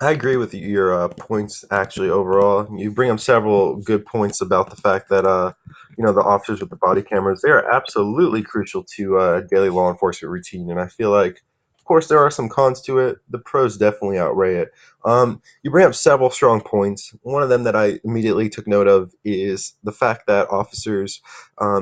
I agree with your points. Actually, overall, you bring up several good points about the fact that the officers with the body cameras, they are absolutely crucial to daily law enforcement routine. And I feel like, of course, there are some cons to it. The pros definitely outweigh it. You bring up several strong points. One of them that I immediately took note of is the fact that officers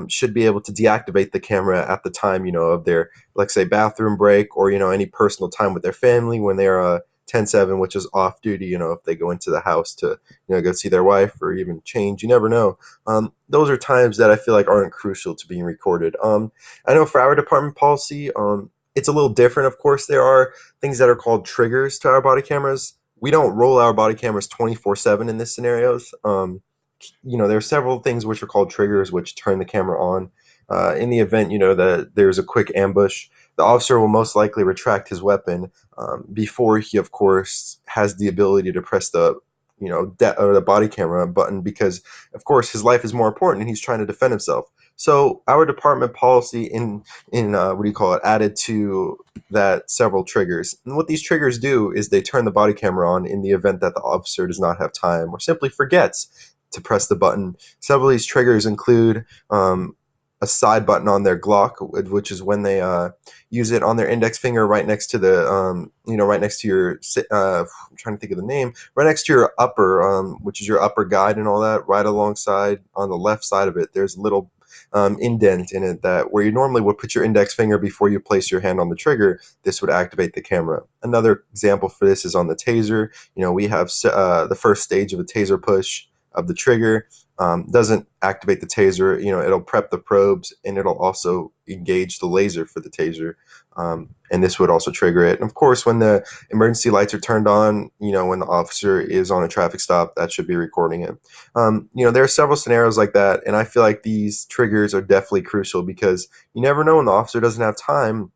should be able to deactivate the camera at the time, of their, let's say, bathroom break, or any personal time with their family when they're 10/7, which is off duty, if they go into the house to, go see their wife or even change. You never know. Those are times that I feel like aren't crucial to being recorded. I know for our department policy, it's a little different. Of course, there are things that are called triggers to our body cameras. We don't roll our body cameras 24/7 in this scenarios. There are several things which are called triggers, which turn the camera on. In the event, that there's a quick ambush, the officer will most likely retract his weapon before he, of course, has the ability to press the, or the body camera button because, of course, his life is more important and he's trying to defend himself. So our department policy in what do you call it added to that several triggers. And what these triggers do is they turn the body camera on in the event that the officer does not have time or simply forgets to press the button. Several of these triggers include a side button on their Glock, which is when they use it on their index finger right next to the, right next to your, I'm trying to think of the name, right next to your upper, which is your upper guide and all that, right alongside on the left side of it, there's a little indent in it that where you normally would put your index finger before you place your hand on the trigger, this would activate the camera. Another example for this is on the taser. We have the first stage of a taser push of the trigger doesn't activate the taser. It'll prep the probes and it'll also engage the laser for the taser. And this would also trigger it. And of course, when the emergency lights are turned on, when the officer is on a traffic stop, that should be recording it. There are several scenarios like that. And I feel like these triggers are definitely crucial because you never know when the officer doesn't have time,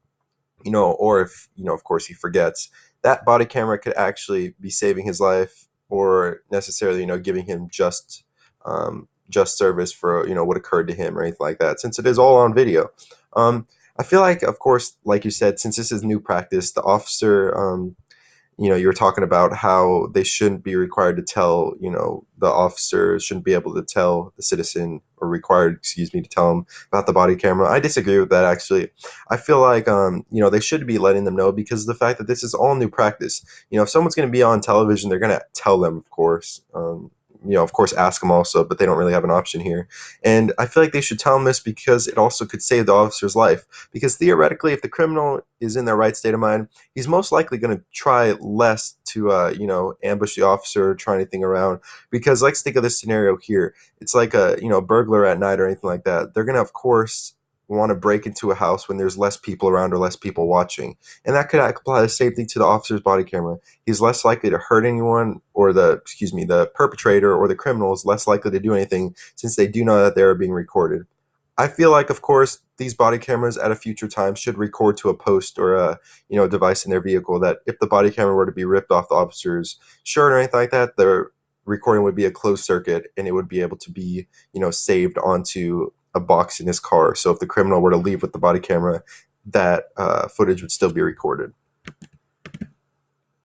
or if, of course, he forgets, that body camera could actually be saving his life or necessarily, giving him just service for, what occurred to him or anything like that, since it is all on video. I feel like, of course, like you said, since this is new practice, the officer, you were talking about how they shouldn't be required to tell, the officers shouldn't be able to tell the citizen or required, excuse me, to tell them about the body camera. I disagree with that, actually. I feel like, they should be letting them know because of the fact that this is all new practice. If someone's going to be on television, they're going to tell them, of course. Of course, ask them also, but they don't really have an option here. And I feel like they should tell them this because it also could save the officer's life. Because theoretically, if the criminal is in their right state of mind, he's most likely going to try less to, ambush the officer or try anything around. Because let's think of this scenario here. It's like a, burglar at night or anything like that. They're going to, of course, want to break into a house when there's less people around or less people watching. And that could apply the same thing to the officer's body camera. He's less likely to hurt anyone, or the perpetrator or the criminal is less likely to do anything since they do know that they are being recorded. I feel like, of course, these body cameras at a future time should record to a post or a, device in their vehicle that if the body camera were to be ripped off the officer's shirt or anything like that, the recording would be a closed circuit and it would be able to be, saved onto a box in his car. So if the criminal were to leave with the body camera, that footage would still be recorded.